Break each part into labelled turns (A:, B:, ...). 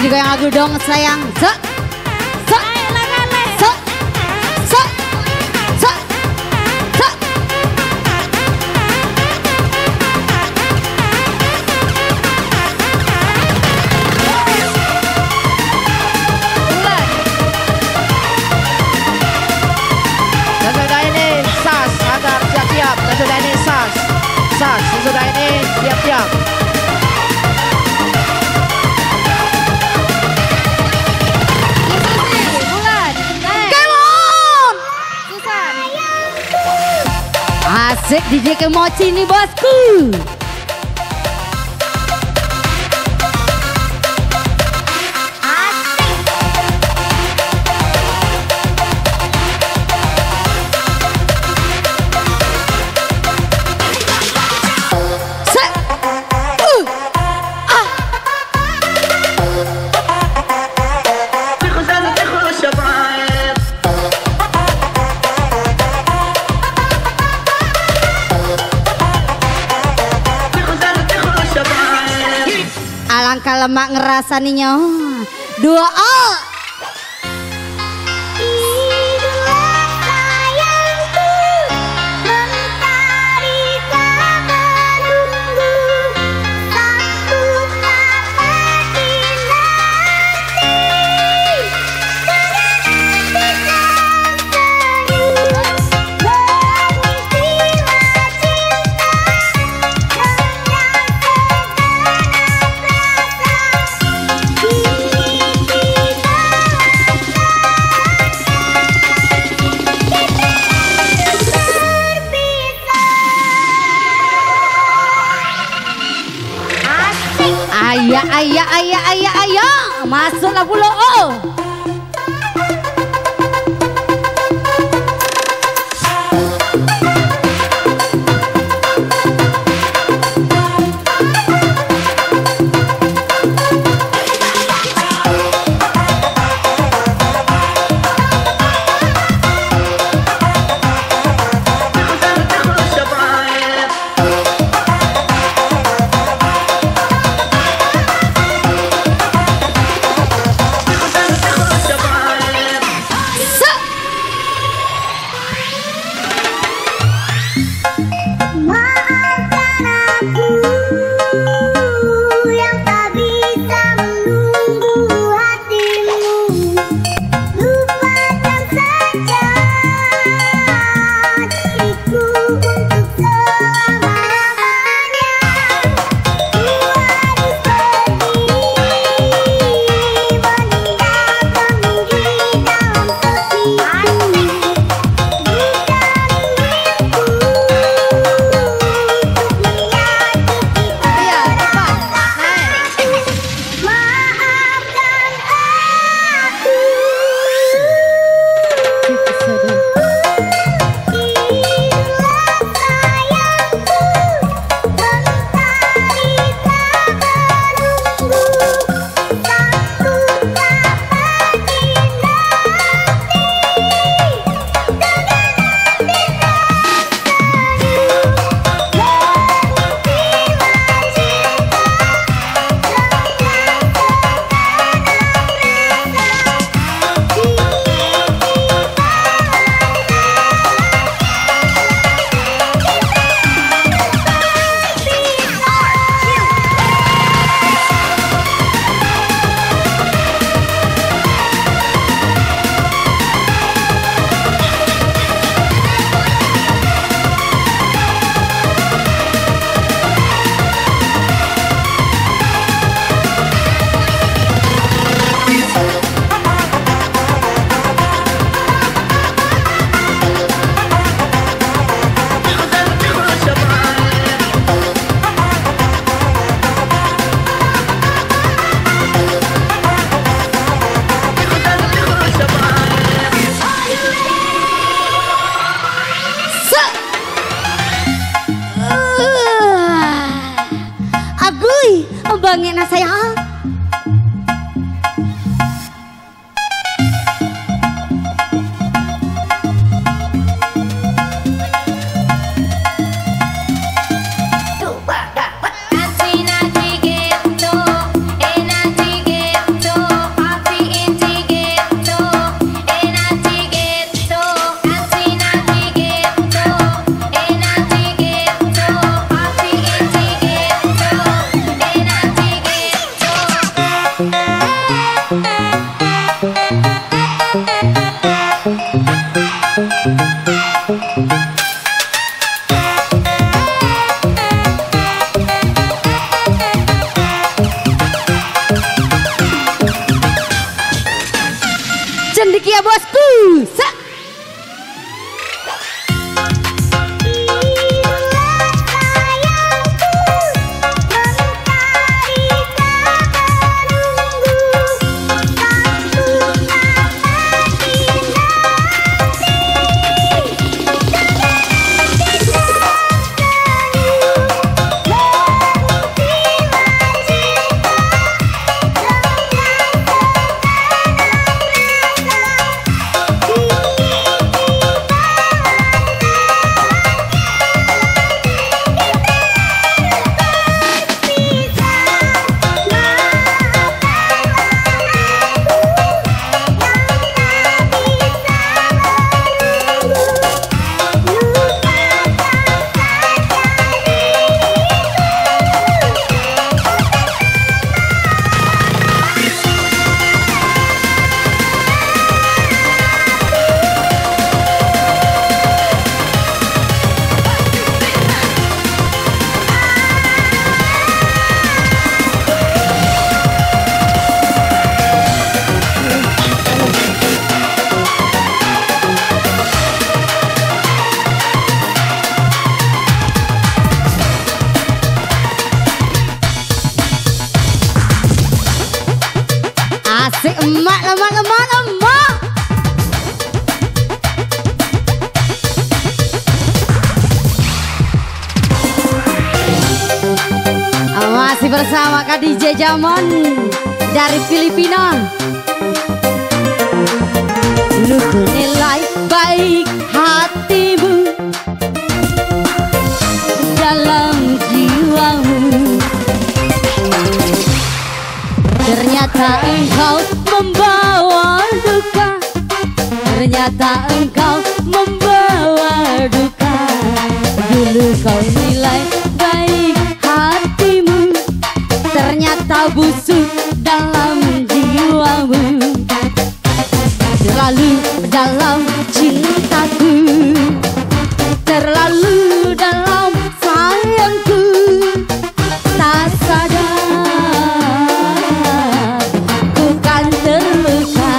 A: Juga yang lagu dong sayang.
B: Sesudah ini sas agar siap-siap. Sesudah ini sas. Sesudah ini siap-siap.
A: Asik DJ Kemoci nih bosku. Alangkah lemak ngerasaninya. Dua ayah masuklah pula Agui bangena sayang. Cendekia bosku. Asik emak lemak. Masih bersama Kak DJ Jamon dari Filipina. Lu nilai baik hatimu dalam jiwamu. Ternyata engkau membawa duka. Ternyata engkau membawa duka. Dulu kau nilai baik hatimu, ternyata busuk dalam jiwamu. Terlalu dalam cintaku, terlalu dalam sayangku. Tak sadar ku kan terluka.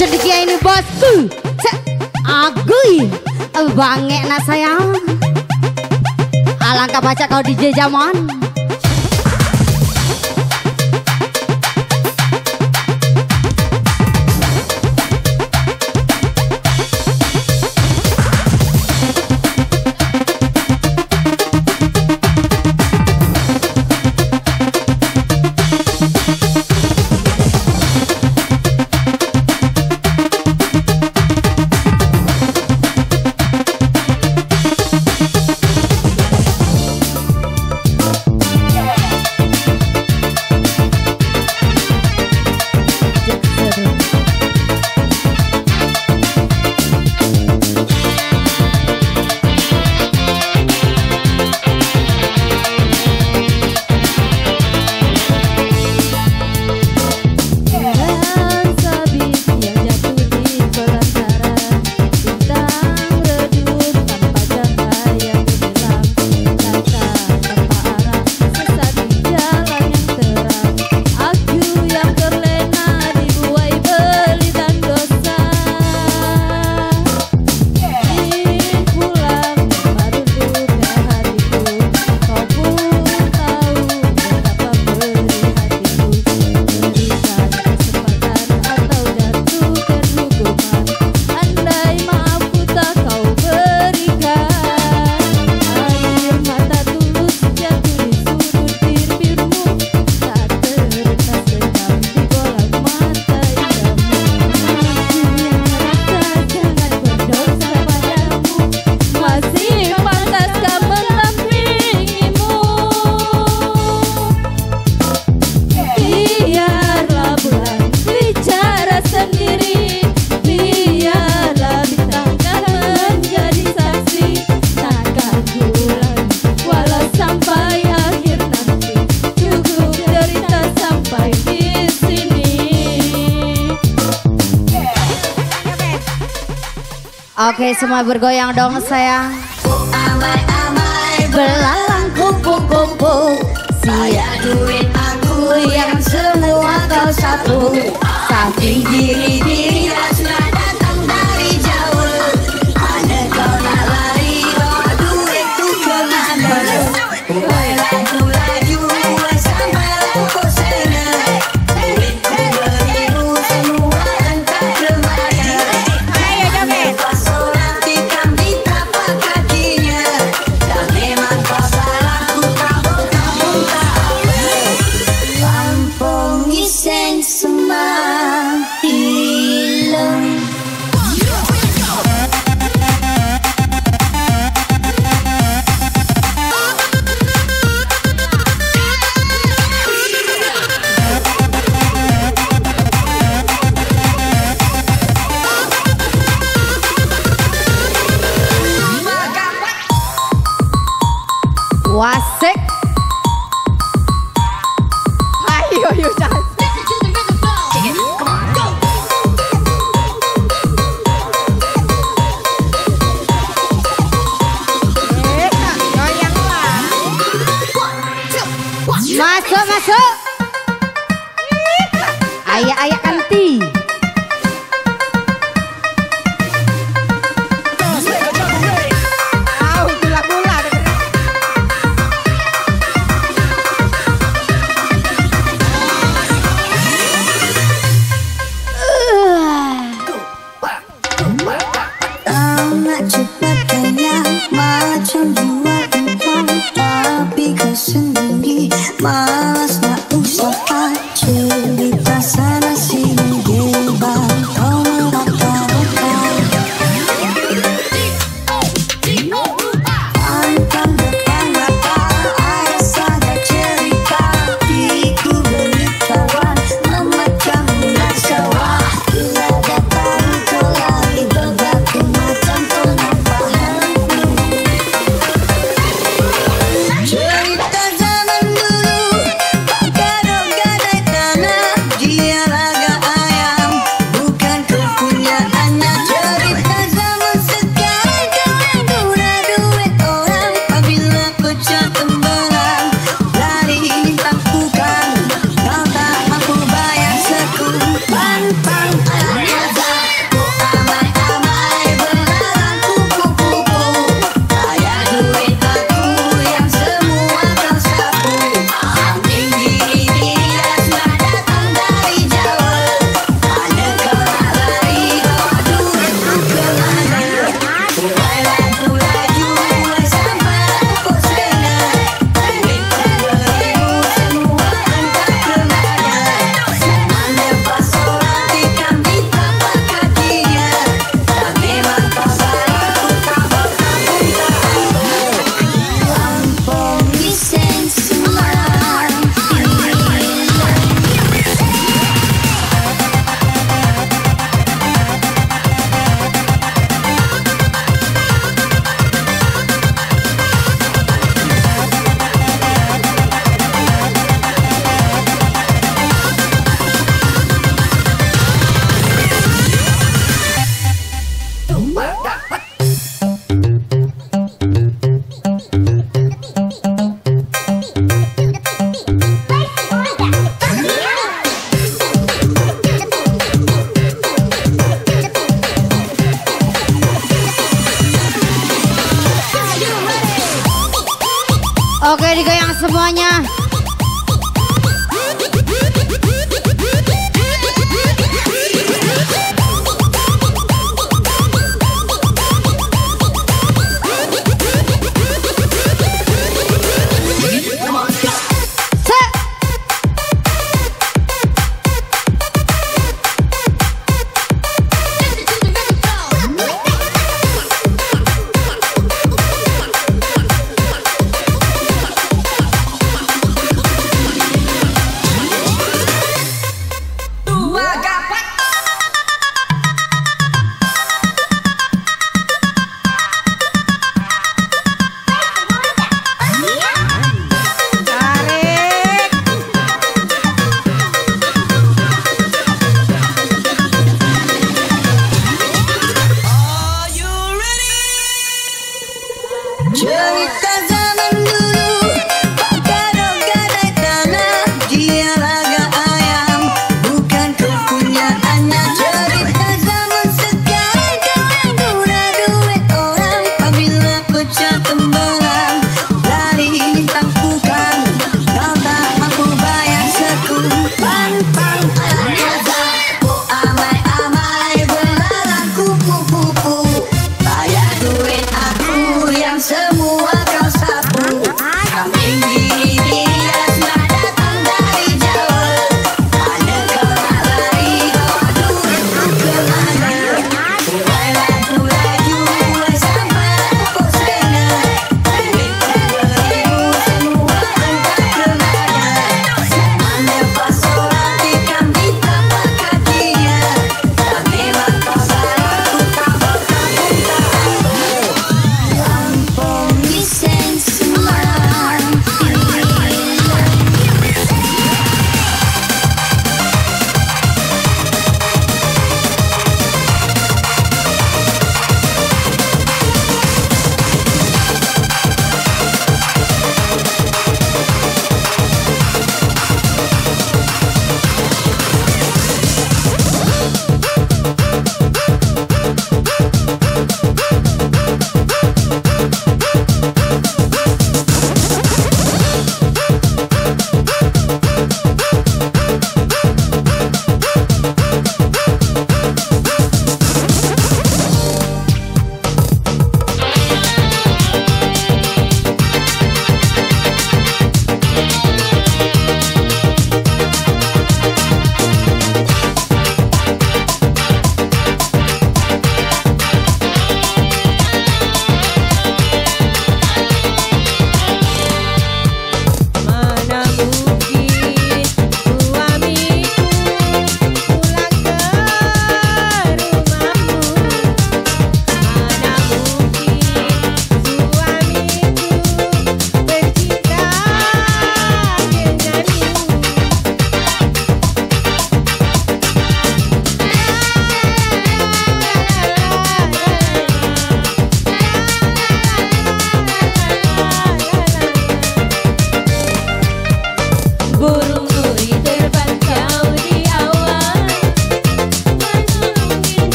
A: Cedekia ini bosku. Agui bangek na sayang. Alangkah baca kau DJ Jamon. Oke, semua bergoyang dong sayang. Belalang kupu-kupu, siap duit aku yang semua kau sapu. Samping diri sudah datang dari jauh. Ada kau nak lari, bawa duit tuh kemana? Laju sampai aku senang. Duit beribu semua entah kemana. Ayo joget. Solat tikam di tapak kakinya. Dan memang kau salah, ku tahu kamu tak apa. Lampung iseng semang hilang. Wasik. Ayo yuk jangan. Masuk masuk. Ayah kanti.
C: Cepat kaya macam jual uang, tapi kau sendiri malas nak usaha. Cerita sana sini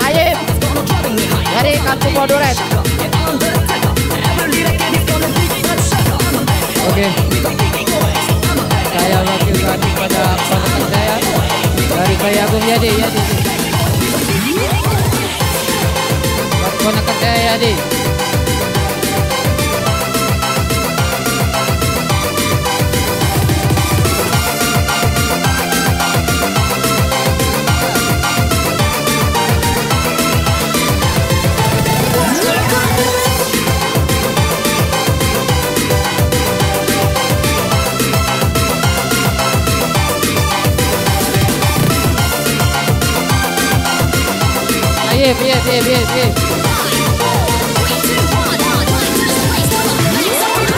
B: Ayib dari Kampung Boduret.
D: Oke. Saya wakilkan kepada pasukan saya dari Bayi Agung Yadi. Ponakan saya Yadi. Iya.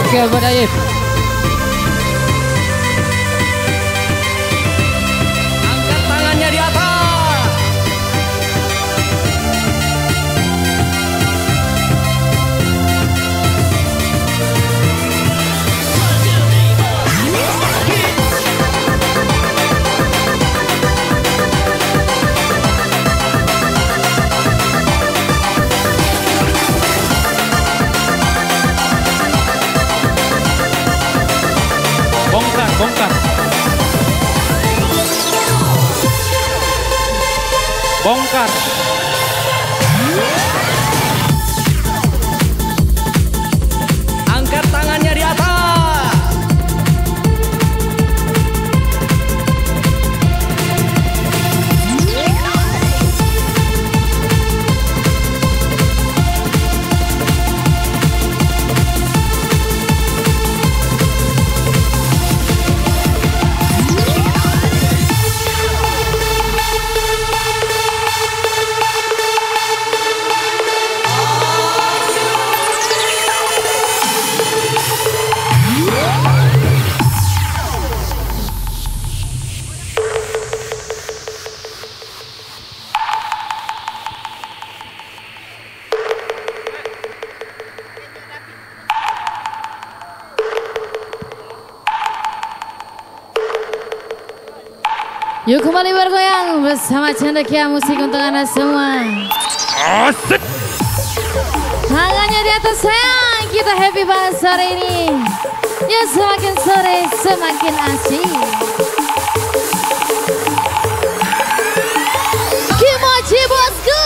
D: Oke, buat Ayib.
E: Angkat tangannya di atas. Bongkar. Angkat tangannya di atas.
A: Yuk kembali bergoyang bersama cendekia musik untuk anda semua.
E: Asik.
A: Tangannya di atas sayang, kita happy banget sore ini. Ya semakin sore semakin asik. Kimochi bosku.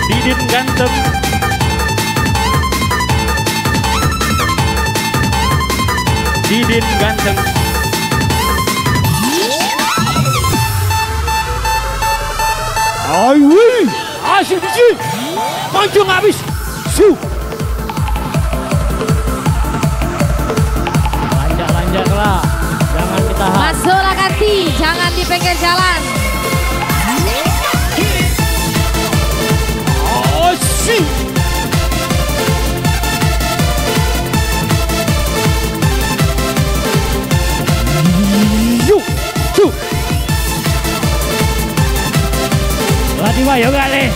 E: Didin ganteng. Didin ganteng. Aiwi, asik biji. Pancung habis. Su. Lanjak-lanjaklah. Jangan ditahan.
A: Masuklah Kati, jangan di pinggir jalan.
E: Asik. Yuk, su. Latiwa yoga le.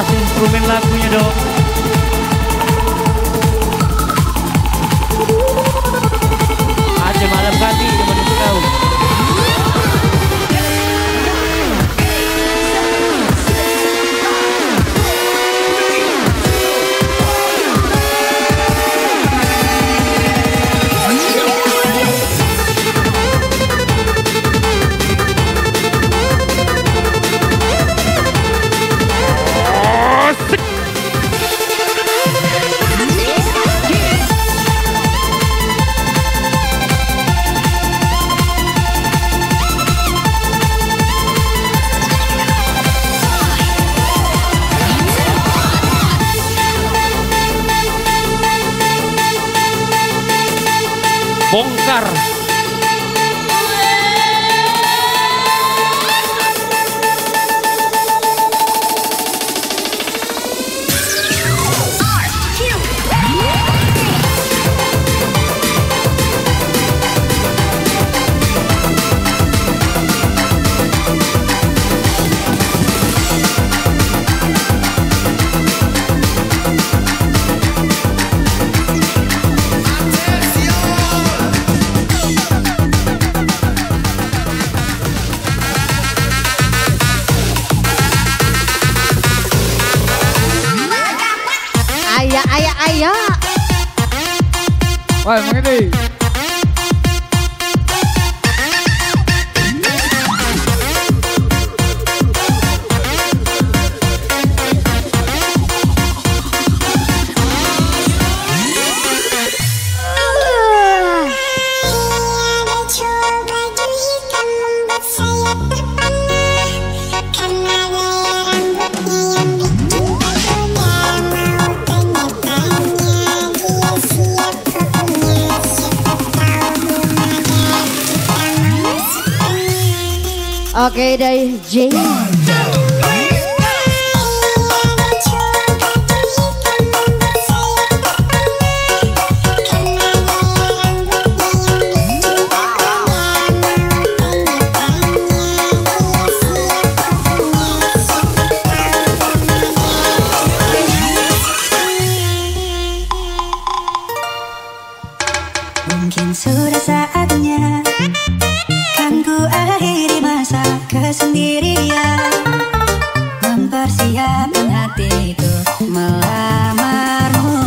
E: Instrumen lagunya dong. Ada malam ganti teman tahu. Fajar.
A: Ayah.
E: Wah, mengerti.
A: Oke dari J.
C: Mungkin sudah saatnya kan ku akhiri masa kesendirian, mempersiapkan hatiku melamarmu.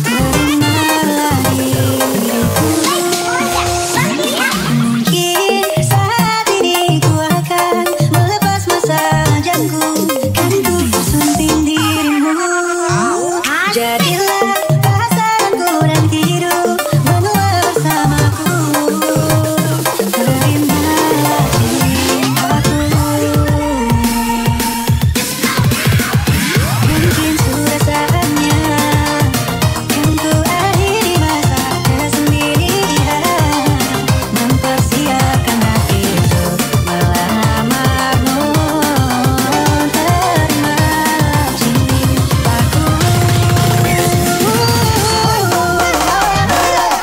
C: Terimalah diriku. Mungkin saat ini ku akan melepas masa lajangku, kan ku bersunting dirimu. Jadilah pasanganku dan hidup menua bersamaku. Terimalah cintaku. Mungkin sudah saatnya kan ku akhiri masa kesendirian, mempersiapkan hatiku melamarmu. Terimalah cintaku.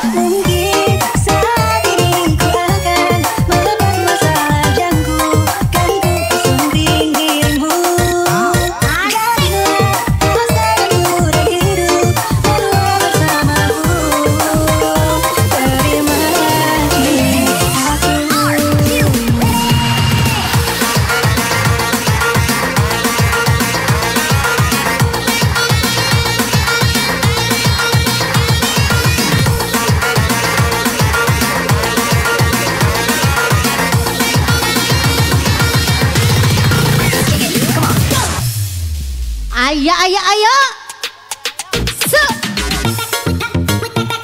C: Mungkin saat ini ku akan melepas masa lajangku, kan ku bersunting dirimu. Jadilah pasanganku dan hidup menua bersamaku. Terimalah
A: Ayah. Se.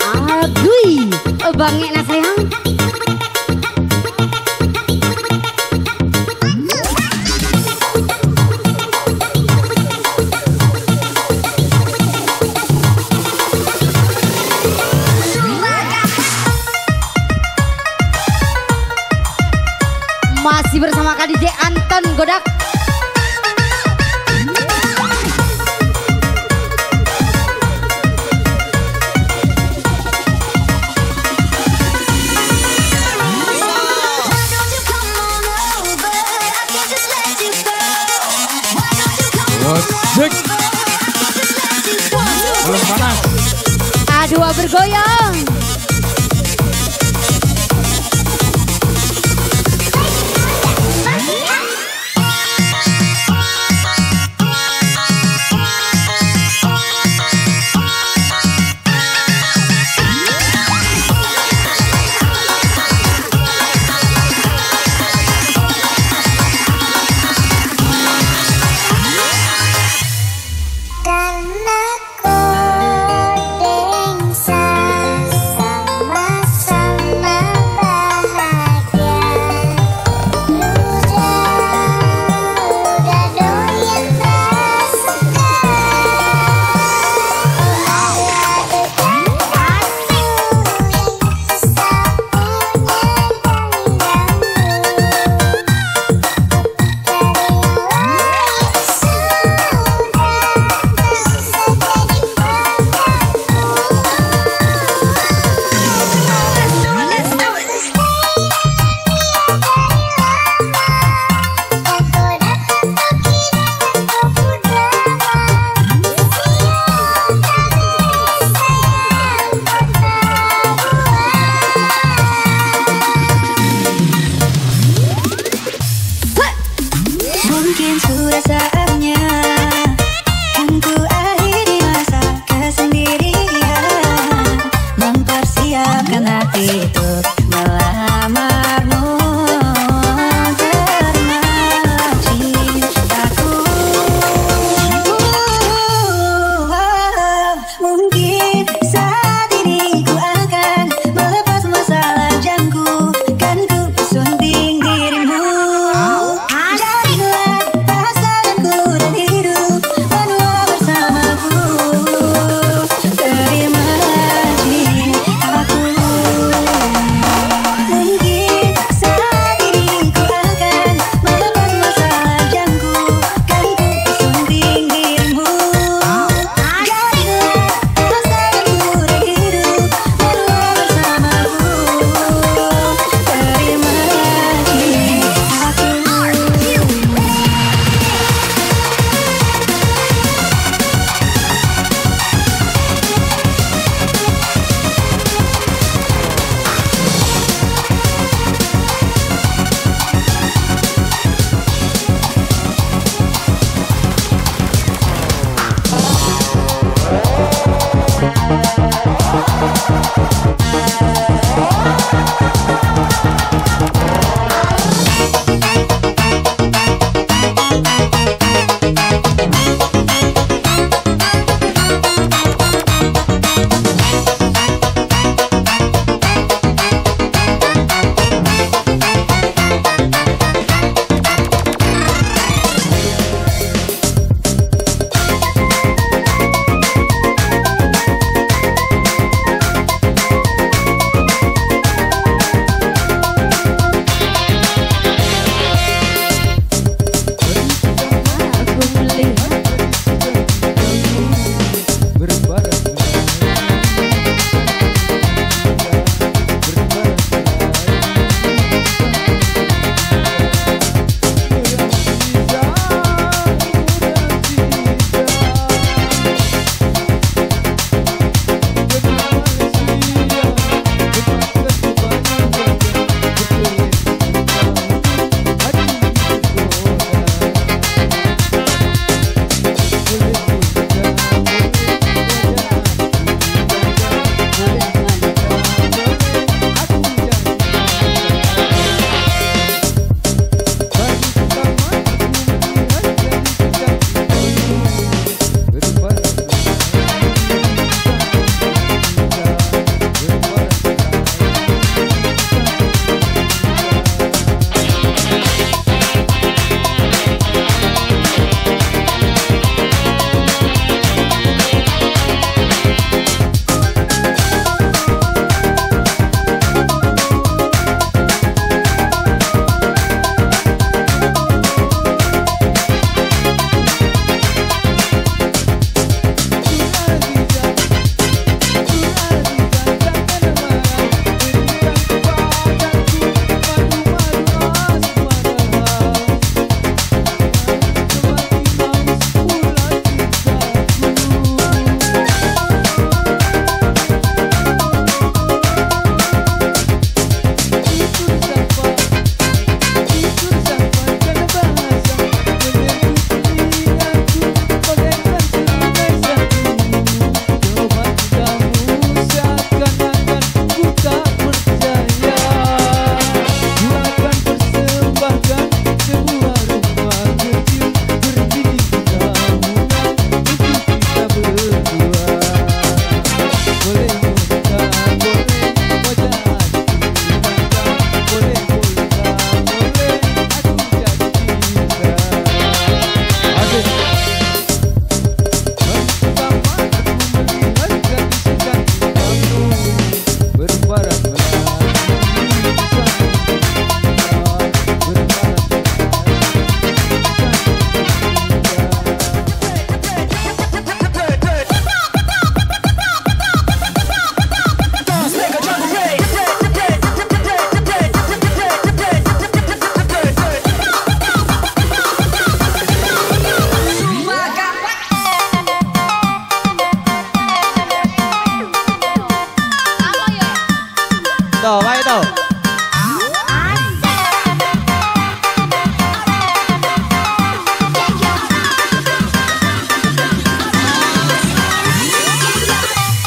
A: Aduh, bangek na sayang. Masih bersama Kak DJ Anton Godak.
E: Wasik. Belum panas.
A: A2 bergoyang.
C: karena kau dengsa.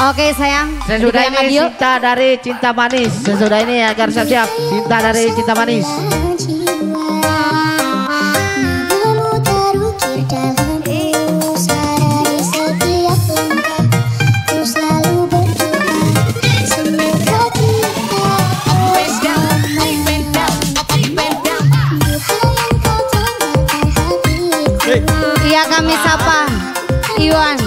A: Oke sayang.
B: Sesudah
A: Digoyang
B: ini
A: Adio.
B: cinta dari cinta manis. Sesudah ini agar siap-siap cinta dari cinta manis.
A: Iya kami sapa Iwan.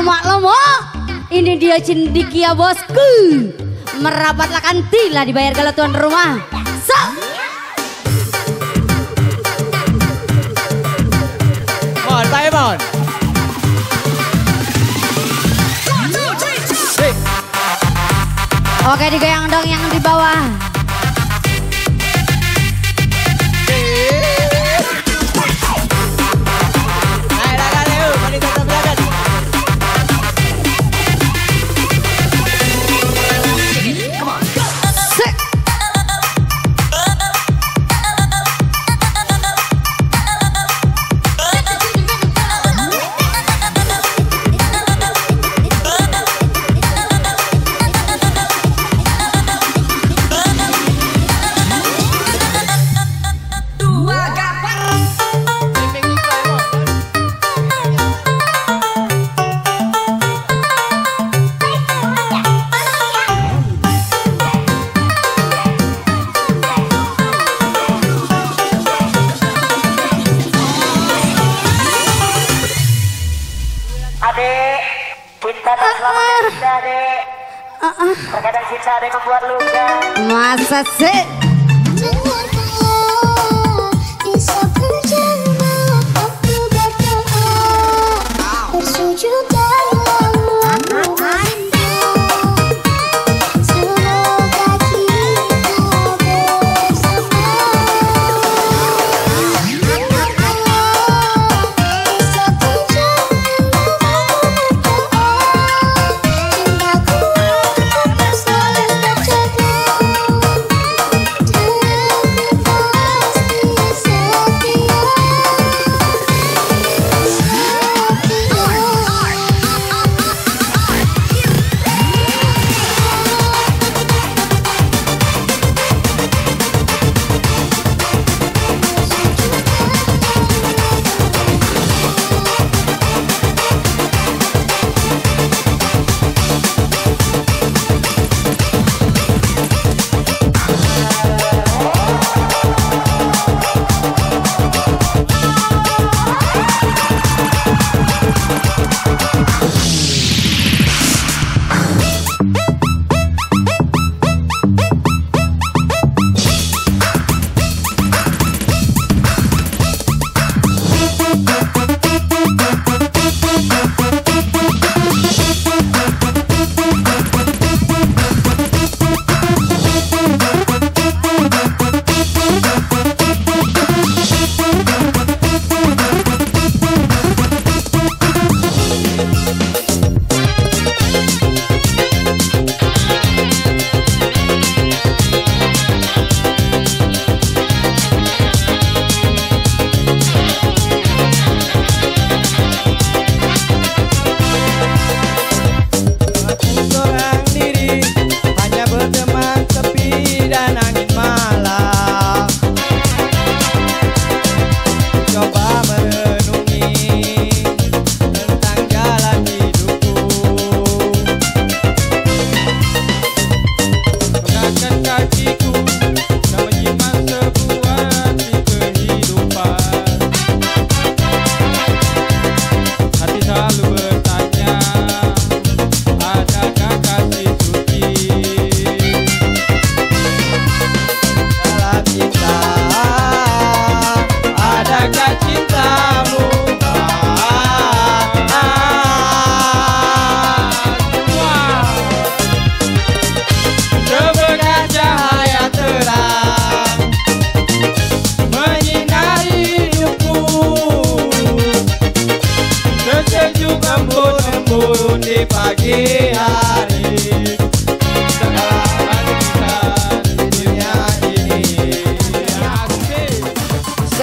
A: Maklum, ini dia cendikia bosku. Merapatlah kantila dibayar kalau tuan rumah.
B: Mon, Pak Mon.
A: Oke, digoyang dong yang di bawah.
F: Terkadang cinta ada yang membuat luka.
A: Masa sih?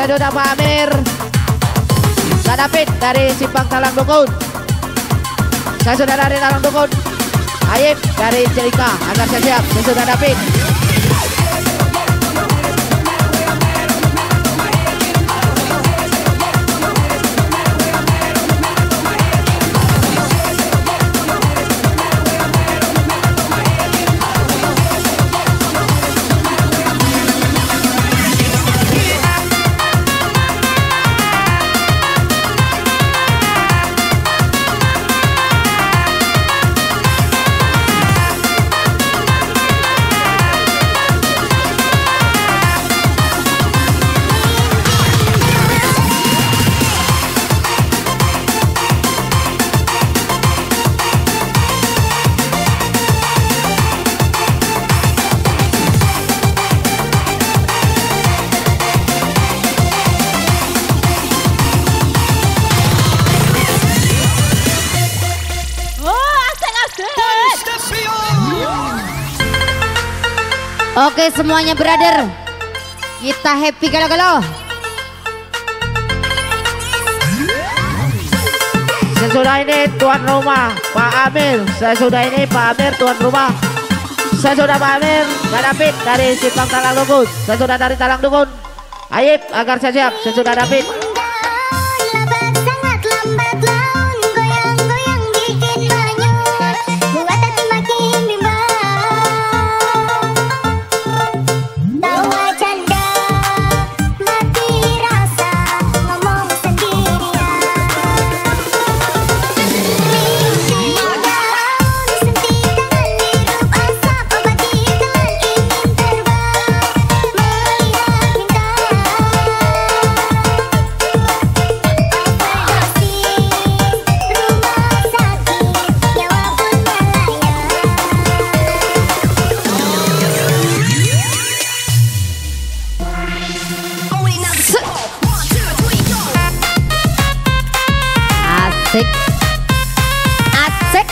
B: Saya sudah Pak Amir. Kak David dari Simpang Talang Dukun. Saya sudah dari Talang Dukun. Aib dari Celika. Agar saya siap. Saya sudah David.
A: Oke semuanya brother, kita happy galau-galau.
B: Sesudah ini tuan rumah Pak Amir. Sesudah ini Pak Amir tuan rumah. Sesudah Pak Amir Kak David dari Simpang Talang Dukun. Sesudah dari Talang Dukun Aib agar saya siap. Sesudah David.
A: Asik, asik.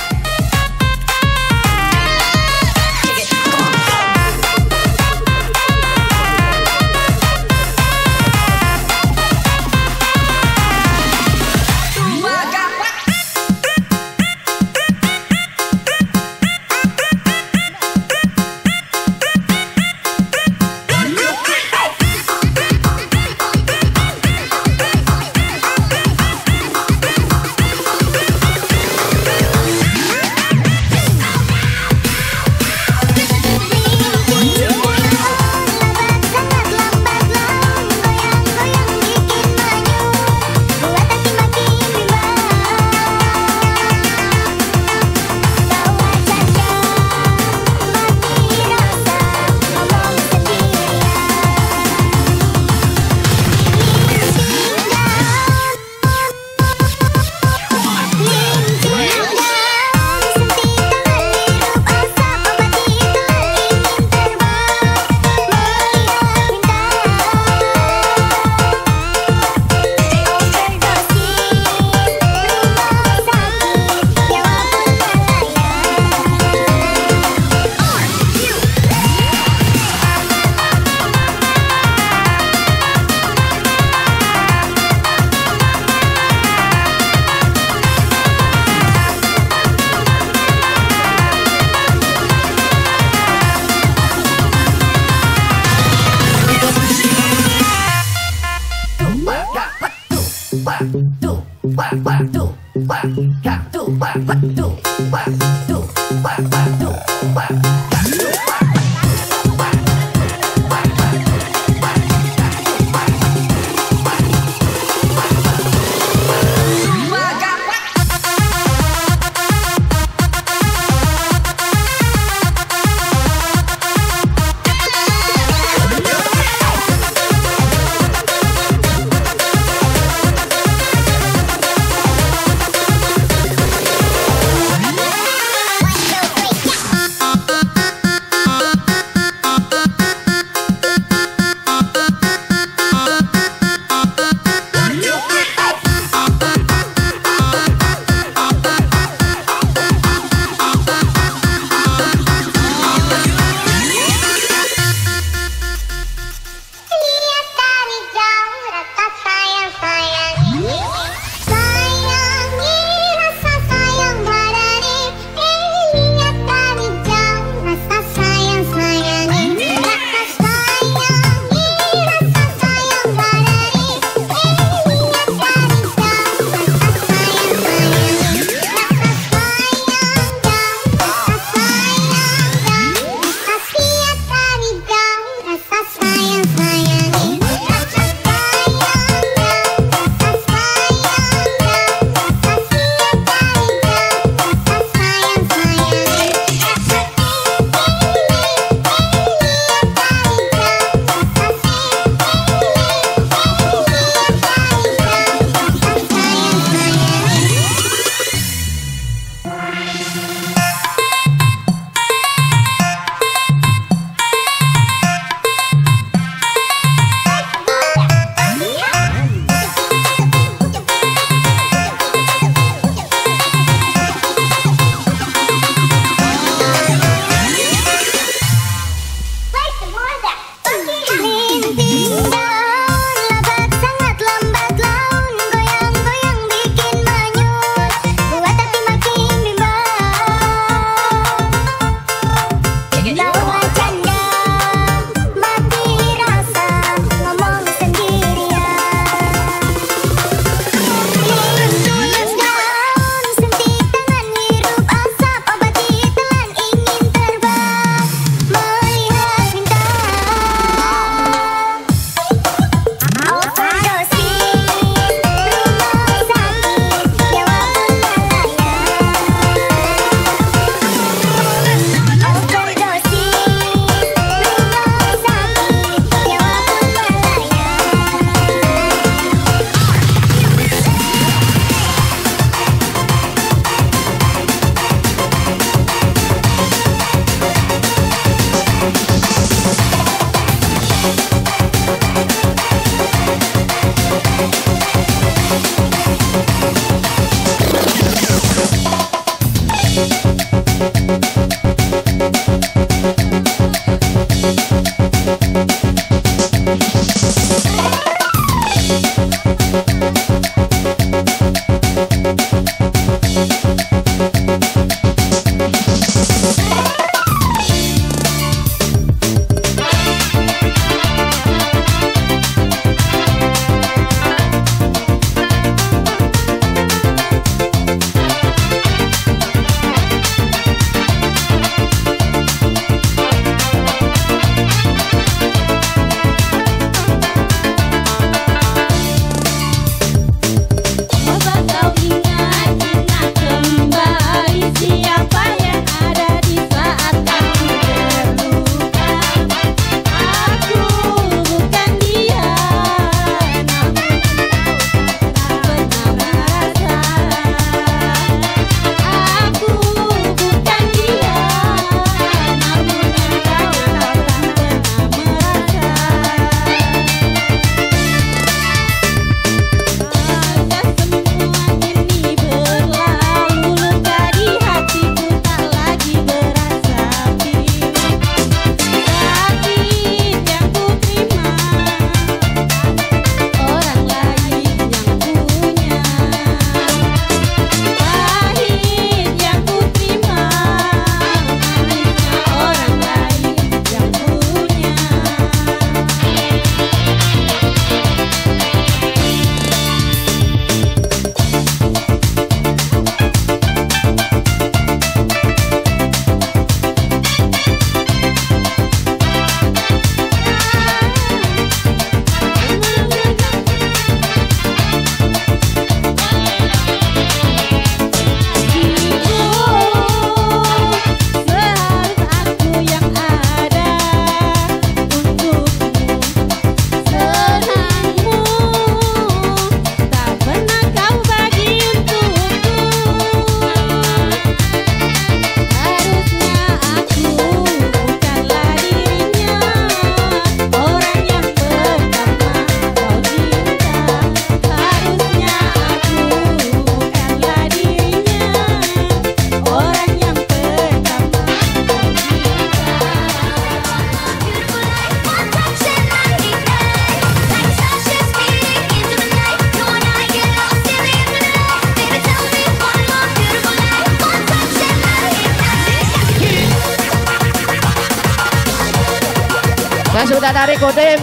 B: Saya sudah dari Kodim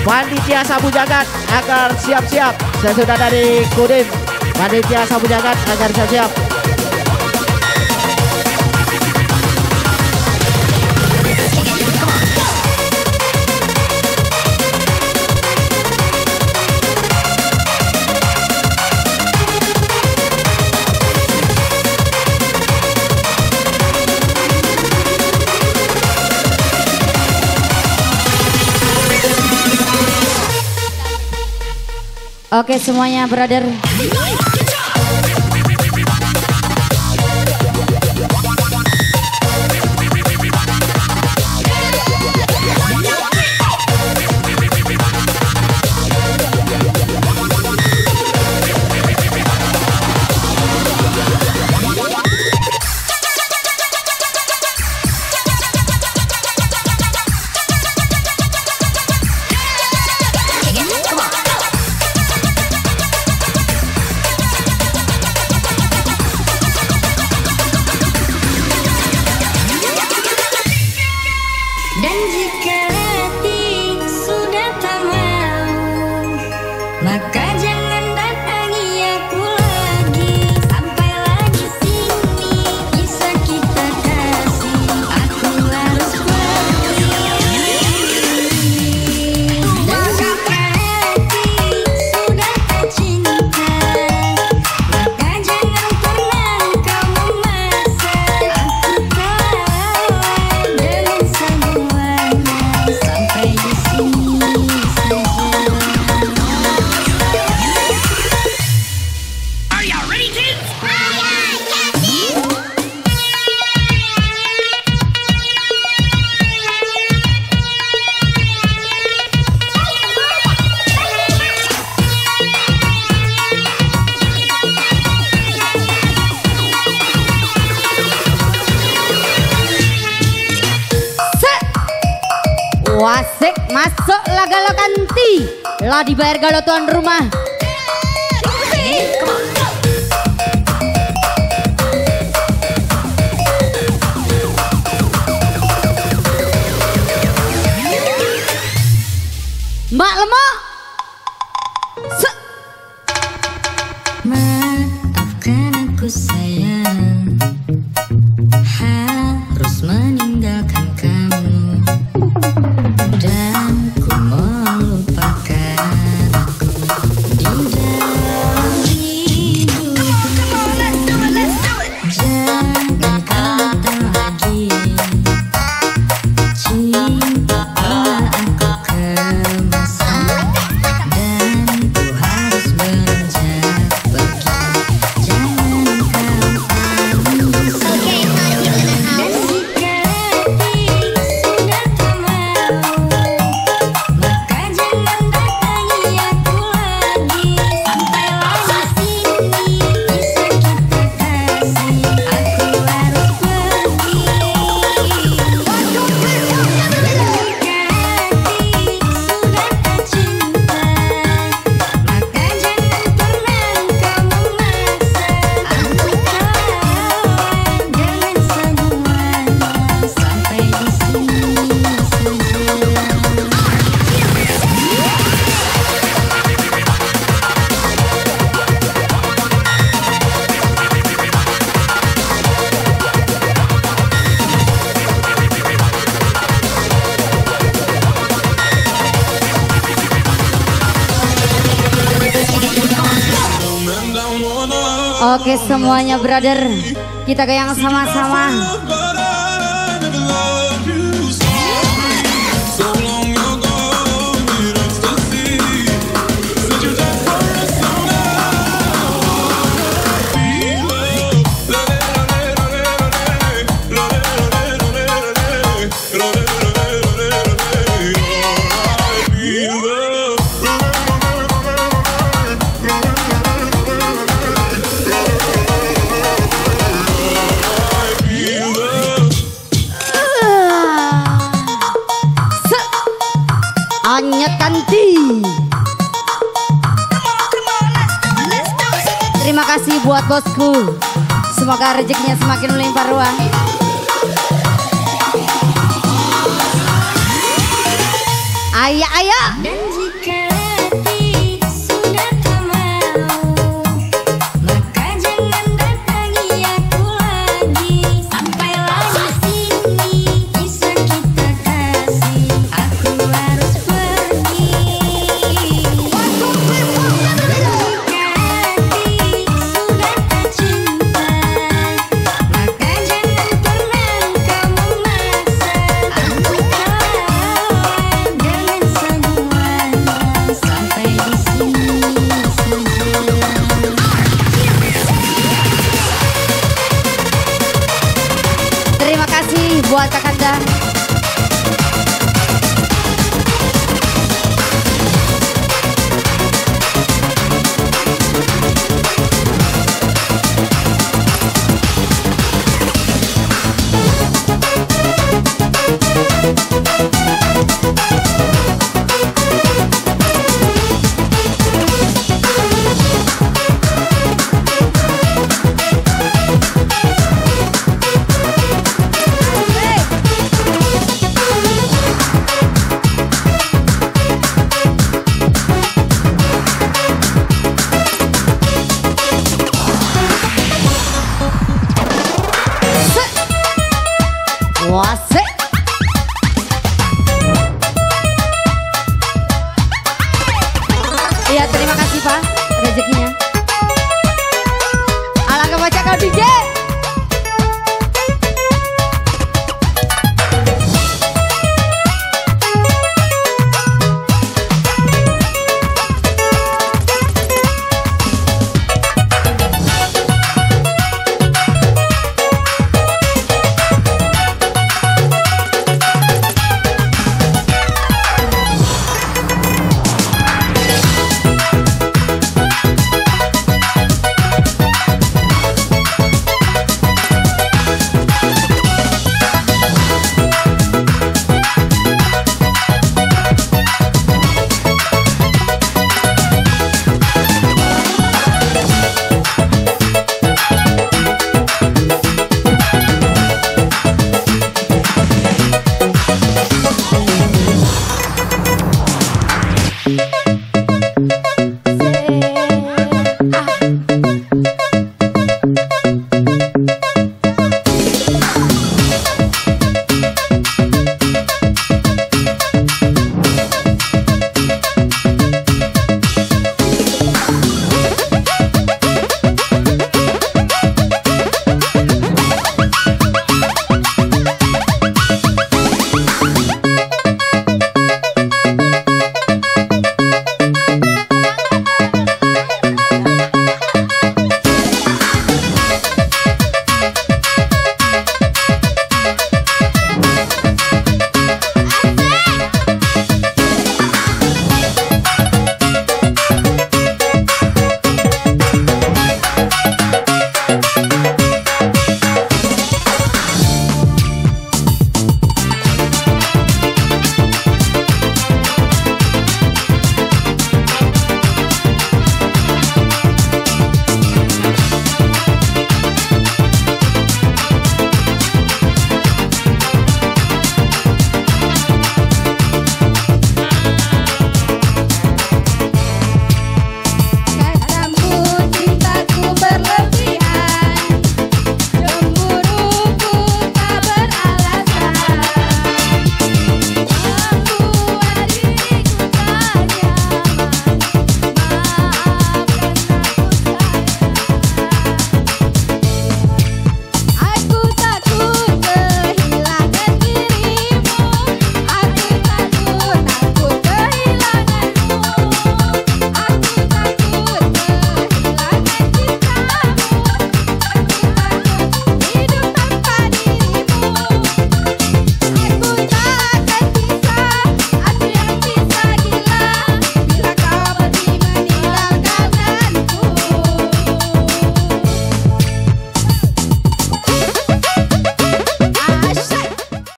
B: Panitia Sabu Jagat agar siap-siap. Saya sudah dari Kodim Panitia Sabu Jagat agar siap-siap.
A: Oke semuanya brother.
C: Dan jika hati sudah tak mau, maka jangan datangi aku lagi. Sampailah di sini kisah kita kasih. Aku harus pergi. Dan jika hati sudah tak cinta, maka jangan pernah kau memaksa. Aku kalah dengan semuanya sampai di sini saja.
A: Wasik masuk lah galo kanti. Lah dibayar galo tuan rumah. Mbak Lemok.
C: Maafkan aku sayang, harus meninggalkan kamu. Dan ku melupakan aku di dalam hidupku. Jangan kau datang lagi. Cinta telah aku kemaskan, dan ku harus beranjak pergi. Jangan kau ambil semua. Dan jika hati sudah tak mau, maka jangan datangi aku lagi. Sampailah di sini kisah kita kasih. Aku harus pergi. Dan jika hati sudah tak cinta, maka jangan pernah kau memaksa. Aku kalah dengan semuanya sampai di sini saja.
A: Oke semuanya brother. Kita goyang sama-sama. Anyet kanti. Terima kasih buat bosku. Semoga rezekinya semakin melimpah ruah. Ayah, ayah.
C: Dan jika hati sudah tak mau, maka jangan datangi aku lagi. Sampailah di sini kisah kita kasih. Aku harus pergi. Dan jika hati sudah tak cinta, maka jangan pernah kau memaksa. Aku kawan dengan semuanya sampai di sini saja.
A: Terima kasih buat Kakanda. Wasik. Iya, terima kasih Pak rezekinya. Alangkah baca kau DJ.